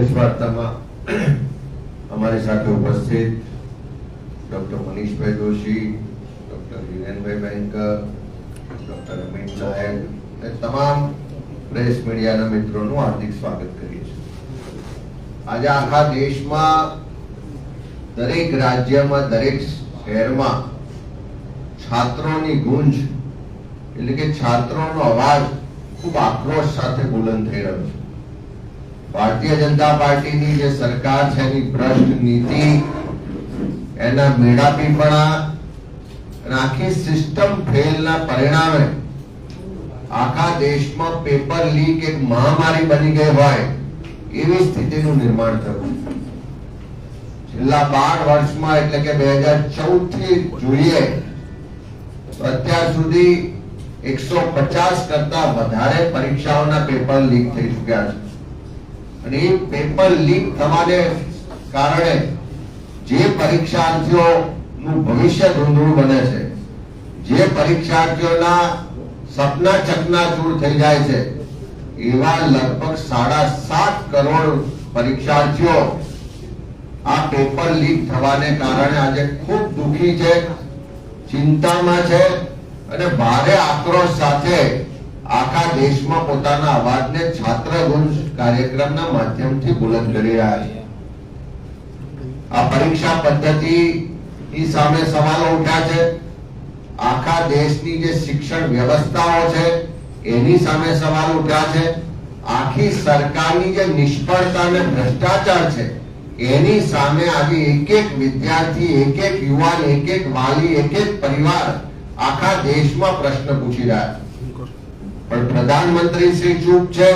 Press વાર્તામાં અમારી સાથે ઉપસ્થિત ડોક્ટર મનીષભાઈ જોશી, ડોક્ટર હિરેનભાઈ બેંકર, ડોક્ટર અમિત નાયક અને તમામ પ્રેસ મીડિયાના મિત્રોનું હાર્દિક સ્વાગત કરીએ છીએ. આજે આખા દેશમાં દરેક રાજ્યમાં દરેક શહેરમાં છાત્રોની ગુંજ એટલે કે છાત્રોનો અવાજ ખૂબ આક્રોશ સાથે બુલંદ થઈ રહ્યો છે. ભારતીય જનતા પાર્ટીની જે સરકાર છે એની ભ્રષ્ટ નીતિ, એના મેળાપીપણા અને આખી સિસ્ટમ ફેલના પરિણામે આખા દેશમાં પેપર લીક એક મહામારી બની ગઈ હોય એવી સ્થિતિનું નિર્માણ થયું. છેલ્લા 12 વર્ષમાં એટલે કે 2014 થી જોઈએ તો અત્યાર સુધી 150 કરતા વધારે પરીક્ષાઓના પેપર લીક થઈ ચુક્યા છે. અને એ પેપર લીક થવાને કારણે જે પરીક્ષાર્થીઓનું ભવિષ્ય ધૂંધળું બને છે, જે પરીક્ષાર્થીઓના સપના ચકનાચૂર થઈ જાય છે, એવા લગભગ 7.5 કરોડ પરીક્ષાર્થીઓ આ પેપર લીક થવાને કારણે આજે ખૂબ દુઃખી છે, ચિંતામાં છે અને ભારે આક્રોશ સાથે આખા દેશમાં પોતાના અવાજને છાત્રગુંજ કાર્યક્રમના માધ્યમથી બુલંદ કરી રહ્યા છે. આ પરીક્ષા પદ્ધતિની સામે સવાલો ઉઠ્યા છે. આખા દેશની જે શિક્ષણ વ્યવસ્થાઓ છે એની સામે સવાલ ઉઠ્યા છે. આખી સરકારની જે નિષ્ફળતા અને ભ્રષ્ટાચાર છે એની સામે આજે એક એક વિદ્યાર્થી, એક એક યુવાન, એક એક વાલી, એક એક પરિવાર આખા દેશમાં પ્રશ્ન પૂછી રહ્યા છે. પણ પ્રધાનમંત્રી શ્રી ચૂપ છે,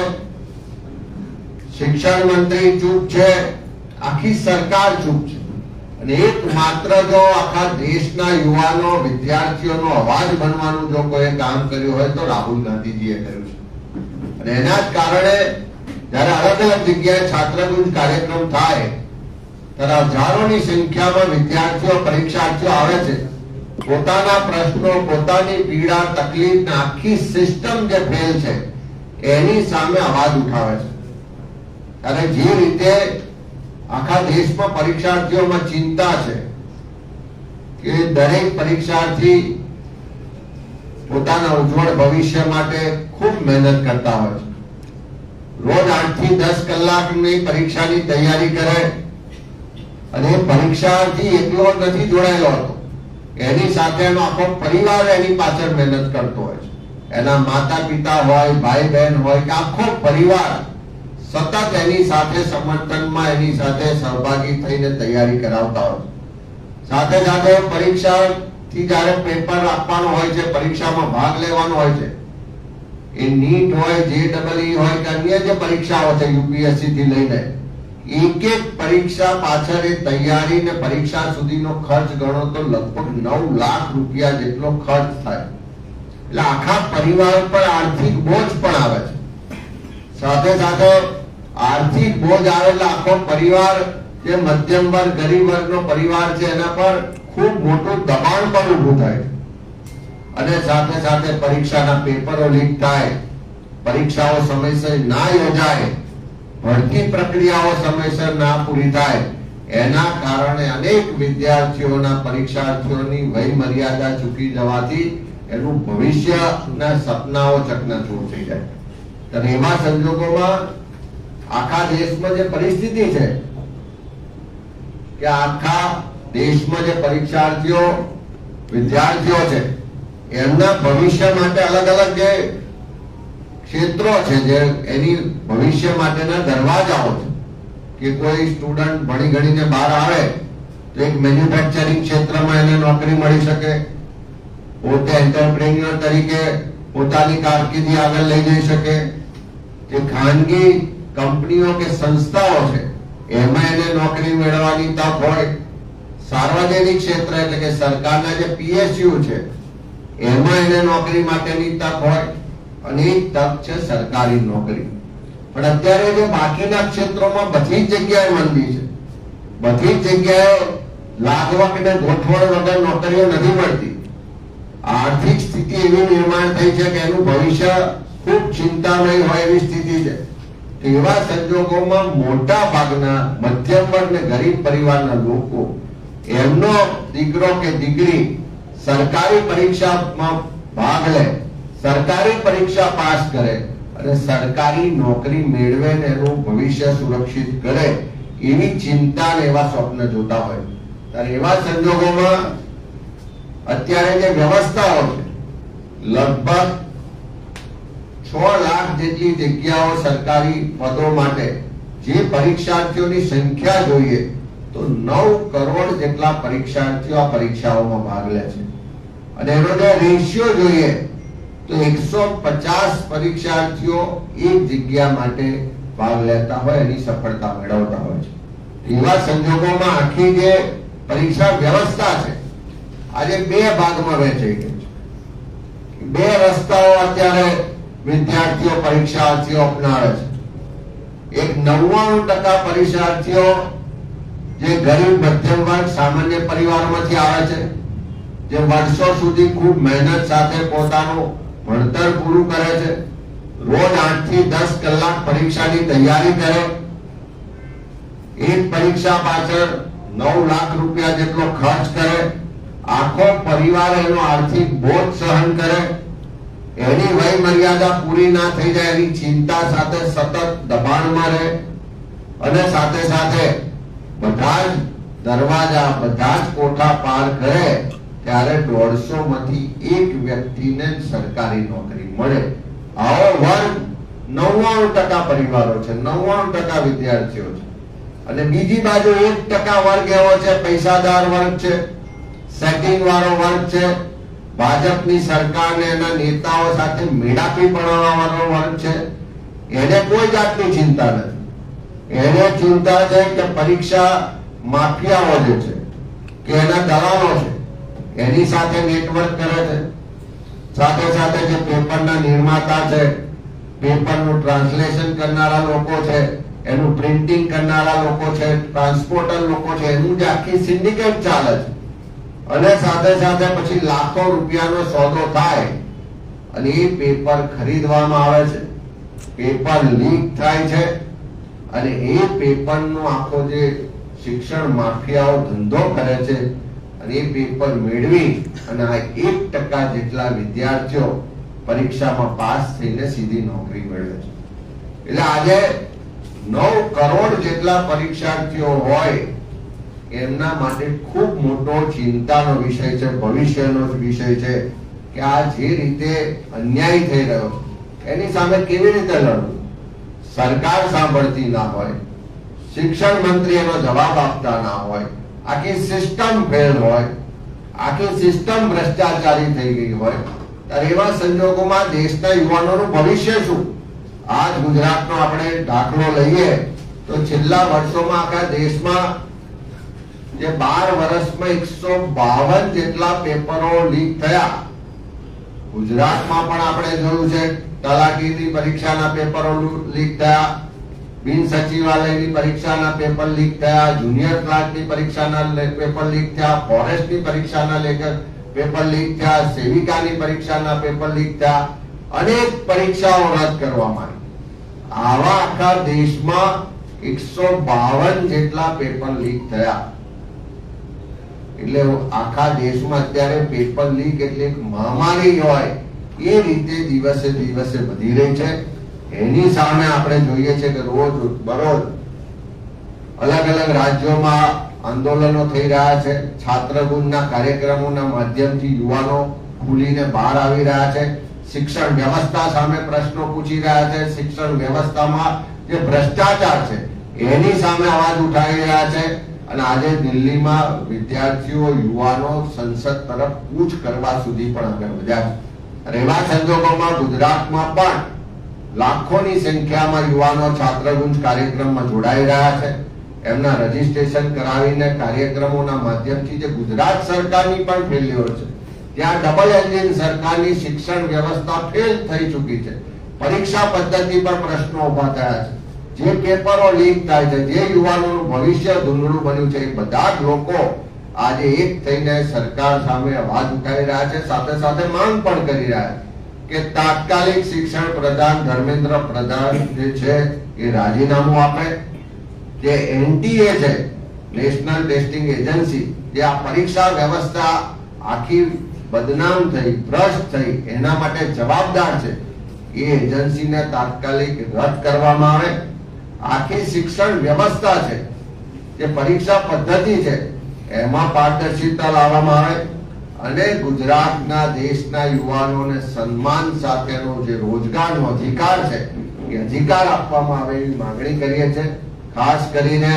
શિક્ષણ મંત્રી ચૂપ છે, આખી સરકાર ચૂપ છે. અને એકમાત્ર જો આખા દેશના યુવાનો, વિદ્યાર્થીઓનો અવાજ બનવાનું જો કોઈ કામ કર્યું હોય તો રાહુલ ગાંધીજીએ કર્યું છે. અને એના જ કારણે જ્યારે અલગ અલગ જગ્યાએ છાત્રગુંજ કાર્યક્રમ થાય ત્યારે હજારોની સંખ્યામાં વિદ્યાર્થીઓ, પરીક્ષાર્થીઓ આવે છે. પોતાના પ્રશ્નો, પોતાની પીડા, તકલીફ, આખી સિસ્ટમ જે ફેલ છે એની સામે અવાજ ઉઠાવે છે. અને જે રીતે આખા દેશમાં પરીક્ષાર્થીઓમાં ચિંતા છે કે દરેક પરીક્ષાર્થી પોતાના ઉજ્જવળ ભવિષ્ય માટે ખૂબ મહેનત કરતા હોય છે. રોજ 8 થી 10 કલાકની પરીક્ષાની તૈયારી કરે અને પરીક્ષાર્થી એકલો નથી જોડાયેલો હતો, એની સાથે એનો આખો પરિવાર એની પાછળ મહેનત કરતો હોય છે. એના માતા પિતા હોય, ભાઈ બહેન હોય કે આખો પરિવાર સતત એની સાથે સમર્થનમાં, એની સાથે સહભાગી થઈને તૈયારી કરાવતા હોય છે. સાથે સાથે પરીક્ષાથી જ્યારે પેપર આપવાનો હોય છે, પરીક્ષામાં ભાગ લેવાનો હોય છે, એ નીટ હોય, JEE હોય કે અન્ય જે પરીક્ષાઓ છે યુપીએસસી થી લઈને એક એક પરીક્ષા પાછળ એ તૈયારી ને પરીક્ષા સુધીનો ખર્ચ ગણો તો લગભગ 9 લાખ રૂપિયા જેટલો ખર્ચ થાય. એટલે આખા પરિવાર પર આર્થિક બોજ પણ આવે છે. સાથે સાથે આર્થિક બોજ આવે એટલે આખો પરિવાર, જે મધ્યમ વર્ગ, ગરીબ વર્ગનો પરિવાર છે એના પર ખૂબ મોટું દબાણ પણ ઊભું થાય. અને સાથે સાથે પરીક્ષાના પેપરો લીક થાય, પરીક્ષાઓ સમયસર ના યોજાય, ભરતી પ્રક્રિયાઓ સમયસર ના પૂરી થાય, એના કારણે અનેક વિદ્યાર્થીઓના, પરીક્ષાર્થીઓની વય મર્યાદા ચૂકી જવાથી એનું ભવિષ્યના સપનાઓ ચકનાચૂર થઈ જાય. અને એવા સંજોગોમાં આખા દેશમાં જે પરિસ્થિતિ છે કે આખા દેશમાં જે પરીક્ષાર્થીઓ, વિદ્યાર્થીઓ છે એમના ભવિષ્ય માટે અલગ અલગ જે ક્ષેત્રો છે, જે એની ભવિષ્ય માટેના દરવાજાઓ છે કે કોઈ સ્ટુડન્ટ ભણી ગણીને બહાર આવે તો એક મેન્યુફેક્ચરિંગ ક્ષેત્રમાં એને નોકરી મળી શકે, પોતે એન્ટરપ્રેન્યોર તરીકે પોતાની કારકિર્દી આગળ લઈ જઈ શકે, જે ખાનગી કંપનીઓ કે સંસ્થાઓ છે એમાં એને નોકરી મેળવવાની તક હોય, સાર્વજનિક ક્ષેત્ર એટલે કે સરકારના જે PSU છે એમાં એને નોકરી માટેની તક હોય, અને એક તક છે સરકારી નોકરી. પણ અત્યારે જે બાકીના ક્ષેત્રોમાં બધી જ જગ્યાએ મંદી છે, બધી જ જગ્યાએ લાગવક અને ગોઠવણ વગર નોકરીઓ નથી મળતી. આર્થિક સ્થિતિ એવી નિર્માણ થઈ છે કે એનું ભવિષ્ય ખૂબ ચિંતામય હોય એવી સ્થિતિ છે. એવા સંજોગોમાં મોટા ભાગના મધ્યમ વર્ગ ને ગરીબ પરિવારના લોકો એમનો દીકરો કે દીકરી સરકારી પરીક્ષામાં ભાગ લે, સરકારી પરીક્ષા પાસ કરે અને સરકારી નોકરી મેળવે ને એનું ભવિષ્ય સુરક્ષિત કરે એવી ચિંતા ને એવા સ્વપ્ન જોતા હોય ત્યારે એવા સંજોગોમાં અત્યારે જે વ્યવસ્થાઓ છે, લગભગ 6 લાખ જેટલી જગ્યાઓ સરકારી પદો માટે જે પરીક્ષાર્થીઓની સંખ્યા જોઈએ તો 9 કરોડ જેટલા પરીક્ષાર્થીઓ આ પરીક્ષાઓમાં ભાગ લે છે અને એનો જે રેશિયો જોઈએ તો 150 પરીક્ષાર્થીઓ એક જગ્યા માટે ભાગ લેતા હોય એની સફળતા મેળવતા હોય છે. એવા સંજોગોમાં આખી જે પરીક્ષા વ્યવસ્થા છે આજે 2 ભાગમાં વહેંચાઈ ગઈ છે. 2 રસ્તાઓ અત્યારે વિદ્યાર્થીઓ પરીક્ષાર્થીઓ અપનાવે છે. એક 99% પરીક્ષાર્થીઓ જે ગરીબ મધ્યમ વર્ગ સામાન્ય પરિવારમાંથી આવે છે, જે વર્ષો સુધી ખૂબ મહેનત સાથે પોતાનું ભણતર પૂરું કરે છે, રોજ 8 થી 10 કલાક પરીક્ષાની તૈયારી કરે, એક પરીક્ષા પાછળ 9 લાખ રૂપિયા જેટલો ખર્ચ કરે, આખો પરિવાર એનો આર્થિક બોજ સહન કરે, એની વય મર્યાદા પૂરી ના થઈ જાય એની ચિંતા સાથે સતત દબાણમાં રહે અને સાથે સાથે બધા જ દરવાજા બધા જ કોઠા પાર કરે ત્યારે 150 માંથી એક વ્યક્તિને સરકારી નોકરી મળે. આવો વર્ગ 99% પરિવારો છે, 99% વિદ્યાર્થીઓ છે. અને બીજી બાજુ 1% વર્ગ એવો છે, પૈસાદાર વર્ગ છે, સેટિંગ વાળો વર્ગ છે, ભાજપની સરકારને એના નેતાઓ સાથે મેળાપી બનાવવાનો વર્ગ છે. એને કોઈ જાતની ચિંતા નથી. એને ચિંતા છે કે પરીક્ષા માફિયાઓ જે છે કે એના દલાલો છે એની સાથે નેટવર્ક કરે છે, સાથે સાથે જે પેપરના નિર્માતા છે, પેપરનું ટ્રાન્સલેશન કરનારા લોકો છે, એનું પ્રિન્ટિંગ કરનારા લોકો છે, ટ્રાન્સપોર્ટર લોકો છે, એનું જે આખી સિન્ડિકેટ ચાલે છે અને સાથે સાથે પછી લાખો રૂપિયાનો સોદો થાય અને એ પેપર ખરીદવામાં આવે છે, પેપર લીક થાય છે અને એ પેપરનો આખો જે શિક્ષણ માફિયાઓ ધંધો કરે છે અને એ પેપર મેળવી અને આ 1% જેટલા વિદ્યાર્થીઓ પરીક્ષામાં પાસ થઈને સીધી નોકરી મેળવે છે. એટલે આજે 9 કરોડ જેટલા પરીક્ષાર્થીઓ હોય એમના માટે ખૂબ મોટો ચિંતાનો વિષય છે, ભવિષ્યનો વિષય છે કે આ જે રીતે અન્યાય થઈ રહ્યો છે એની સામે કેવી રીતે લડવું. સરકાર સાંભળતી ના હોય, શિક્ષણ મંત્રી એનો જવાબ આપતા ના હોય, આખી સિસ્ટમ ફેલ હોય, આખી સિસ્ટમ ભ્રષ્ટાચારી થઈ ગઈ હોય ત્યારે એવા સંજોગોમાં દેશના યુવાનોનું ભવિષ્ય શું. આજ ગુજરાતનો આપણે દાખલો લઈએ તો છેલ્લા વર્ષોમાં આખા દેશમાં જે 12 વર્ષમાં 152 જેટલા પેપરો લીક થયા. ગુજરાતમાં પણ આપણે જોયું છે તલાટીની પરીક્ષાના પેપરો લીક થયા, બિન સચિવાલયની પરીક્ષાના પેપર લીક થયા, જુનિયર ક્લાર્કની પરીક્ષાના પેપર લીક થયા, ફોરેસ્ટની પરીક્ષાના પેપર લીક થયા, સેવિકાની પરીક્ષાના પેપર લીક થયા, અનેક પરીક્ષાઓ રદ કરવામાં આવી. આવા આખા દેશમાં 152 જેટલા પેપર લીક થયા. એટલે આખા દેશમાં અત્યારે પેપર લીક એટલે એક મહામારી હોય એ રીતે દિવસે દિવસે વધી રહી છે. એની સામે આપણે જોઈએ છે કે રોજ બરોજ અલગ અલગ રાજ્યોમાં આંદોલનો થઈ રહ્યા છે. છાત્રગુંજના કાર્યક્રમોના માધ્યમથી યુવાનો ખુલીને બહાર આવી રહ્યા છે, શિક્ષણ વ્યવસ્થા સામે પ્રશ્નો પૂછી રહ્યા છે, શિક્ષણ વ્યવસ્થામાં જે ભ્રષ્ટાચાર છે એની સામે અવાજ ઉઠાવી રહ્યા છે. અને આજે દિલ્હીમાં વિદ્યાર્થીઓ યુવાનો સંસદ તરફ કૂચ કરવા સુધી પણ આગળ વધ્યા છે. અને એવા સંજોગોમાં ગુજરાતમાં પણ લાખોની સંખ્યામાં યુવાનો છાત્રગુંજ કાર્યક્રમમાં જોડાઈ રહ્યા છે. એમના રજીસ્ટ્રેશન કરાવીને કાર્યક્રમોના માધ્યમથી જે ગુજરાત સરકારની પણ ફેલ્યોર છે, ત્યાં ડબલ એન્જિન સરકારની શિક્ષણ વ્યવસ્થા ફેલ થઈ ચૂકી છે. પરીક્ષા પદ્ધતિ પર પ્રશ્નો ઉભા થયા છે, જે પેપરો લીક થાય છે, જે યુવાનોનું ભવિષ્ય ધૂંધળું બન્યું છે, એ બધા જ લોકો આજે એક થઈને સરકાર સામે અવાજ ઉઠાવી રહ્યા છે. સાથે સાથે માંગ પણ કરી રહ્યા છે કે તાત્કાલિક શિક્ષણ પ્રધાન ધર્મેન્દ્ર પ્રધાન જે છે એ રાજીનામું આપે. જે એનટીએ છે, નેશનલ ટેસ્ટિંગ એજન્સી, જે આ પરીક્ષા વ્યવસ્થા આખી બદનામ થઈ, ભ્રષ્ટ થઈ, એના માટે જવાબદાર છે, એ એજન્સીને તાત્કાલિક રદ કરવામાં આવે. આખી શિક્ષણ વ્યવસ્થા છે, જે પરીક્ષા પદ્ધતિ છે, એમાં પારદર્શિતા લાવવામાં આવે અને ગુજરાતના દેશના યુવાનોને સન્માન સાથેનો જે રોજગારનો અધિકાર છે, એ અધિકાર આપવામાં આવે એવી માંગણી કરીએ છીએ. ખાસ કરીને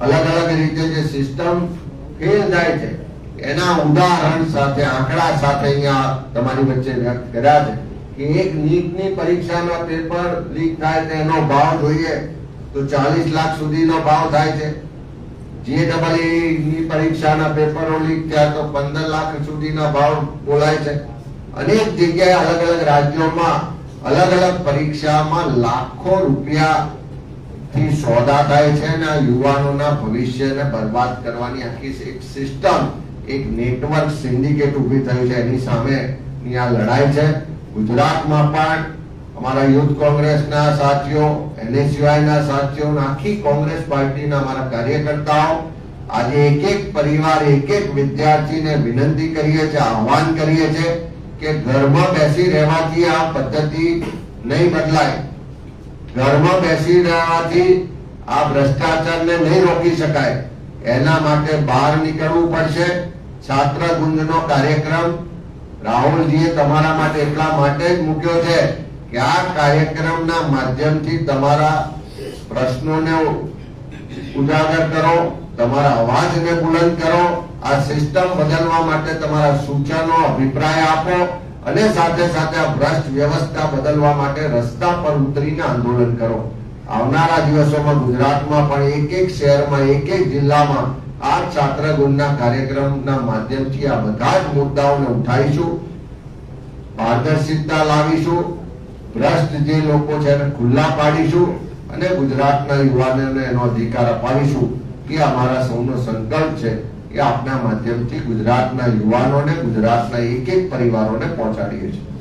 અલગ અલગ રીતે જે સિસ્ટમ ફેલ થાય છે એના ઉદાહરણ સાથે, આંકડા સાથે અહીંયા તમારી વચ્ચે વ્યક્ત કર્યા છે કે એક નીટની પરીક્ષાનો પેપર લીક થાય તો એનો ભાવ જોઈએ તો 40 લાખ સુધીનો ભાવ થાય છે. JEE ની પરીક્ષાના પેપરો લીક થયા તો 15 લાખ સુધીના ભાવ બોલાય છે. અનેક જગ્યાએ અલગ અલગ રાજ્યોમાં અલગ અલગ પરીક્ષામાં લાખો રૂપિયા થી સોદા થાય છે અને યુવાનોના ભવિષ્યને બરબાદ કરવાની આખી એક સિસ્ટમ, એક નેટવર્ક સિન્ડિકેટ ઊભી થયું છે. એની સામે આ લડાઈ છે. ગુજરાતમાં પણ અમારા યુથ કોંગ્રેસના સાથીઓ, NSUI ના સાથીઓ, આખી કોંગ્રેસ પાર્ટીના અમારા કાર્યકર્તાઓ આજે એક એક પરિવાર, એક એક વિદ્યાર્થીને વિનંતી કરીએ છીએ, આહવાન કરીએ છીએ કે ઘરમાં બેસી રહેવાથી આ પદ્ધતિ નહીં બદલાય. ઘરમાં બેસી રહેવાથી આ ભ્રષ્ટાચારને નહીં રોકી શકાય. એના માટે બહાર નીકળવું પડશે. છાત્ર ગુંજનો કાર્યક્રમ રાહુલજીએ તમારા માટે એટલા માટે જ મૂક્યો છે કે આ કાર્યક્રમના માધ્યમથી તમારા પ્રશ્નોને ઉજાગર કરો, તમારા અવાજને બુલંદ કરો, આ સિસ્ટમ બદલવા માટે તમારા સૂચનો, અભિપ્રાય આપો અને સાથે સાથે આ ભ્રષ્ટ વ્યવસ્થા બદલવા માટે રસ્તા પર ઉતરીને આંદોલન કરો. આવનારા દિવસોમાં ગુજરાતમાં પણ એક એક શહેરમાં, એક એક જિલ્લામાં આ છાત્ર ગુણના કાર્યક્રમના માધ્યમથી આ બધા જ મુદ્દાઓને ઉઠાવીશું, પારદર્શિતા લાવીશું, ભ્રષ્ટ જે લોકો છે એને ખુલ્લા પાડીશું અને ગુજરાતના યુવાનોને એનો અધિકાર અપાવીશું. કે અમારા સૌનો સંકલ્પ છે એ આપના માધ્યમથી ગુજરાતના યુવાનોને, ગુજરાતના એક એક પરિવારોને પહોંચાડીએ છીએ.